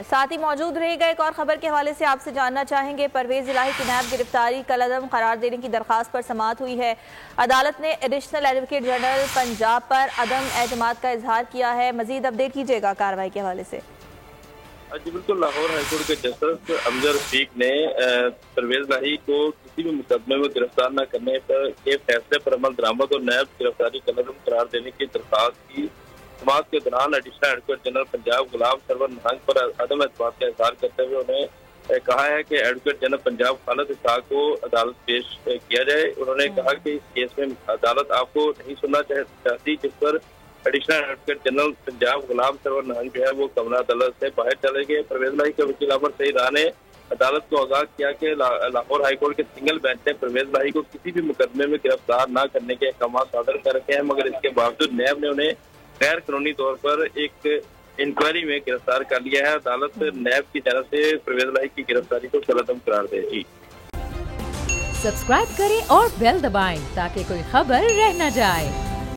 ساتھ ہی موجود رہے گا ایک اور خبر کے حوالے سے آپ سے جاننا چاہیں گے۔ پرویز الہی کی نیب گرفتاری کالعدم قرار دینے کی درخواست پر سماعت ہوئی ہے۔ عدالت نے ایڈیشنل ایڈوکیٹ جنرل پنجاب پر عدم اعتماد کا اظہار کیا ہے۔ مزید اپڈیٹ کیجیے گا کارروائی کے حوالے سے۔ جی بالکل، لاہور ہائی کورٹ کے جسٹس امجد رفیق نے پرویز الہی کو کسی بھی مقدمے میں گرفتار نہ کرنے کے فیصلے پر عمل درآمد اور نیب گرفتاری کالعدم قرار دینے کی درخواست کی سماعت کے دوران additional advocate general Punjab Ghulam Sarwar نہنگ پر عدم اعتماد کا اظہار کرتے ہوئے انہیں کہا ہے کہ ایڈوکیٹ جنرل پنجاب خالد اسحاق کو عدالت پیش کیا جائے۔ انہوں نے کہا کہ اس کیس میں عدالت آپ کو نہیں سننا چاہتی، جس پر additional advocate general Punjab Ghulam Sarwar نہنگ جو ہے وہ کمرہ عدالت سے باہر چلے گئے۔ پرویز الہی کے وکیل عامر سعید راہ نے عدالت کو آگاہ کیا کہ لاہور ہائی کورٹ کے سنگل بینچ نے پرویز الہی کو کسی بھی مقدمے میں گرفتار نہ کرنے کے احکامات صادر کر رکھے ہیں، مگر اس کے باوجود نیب نے انہیں غیر قانونی طور پر ایک انکوائری میں گرفتار کر لیا ہے۔ عدالت نیب کی جانب سے پرویز الہی کی گرفتاری کو کالعدم قرار دے گی۔ سبسکرائب کریں اور بیل دبائیں تاکہ کوئی خبر رہ نہ جائے۔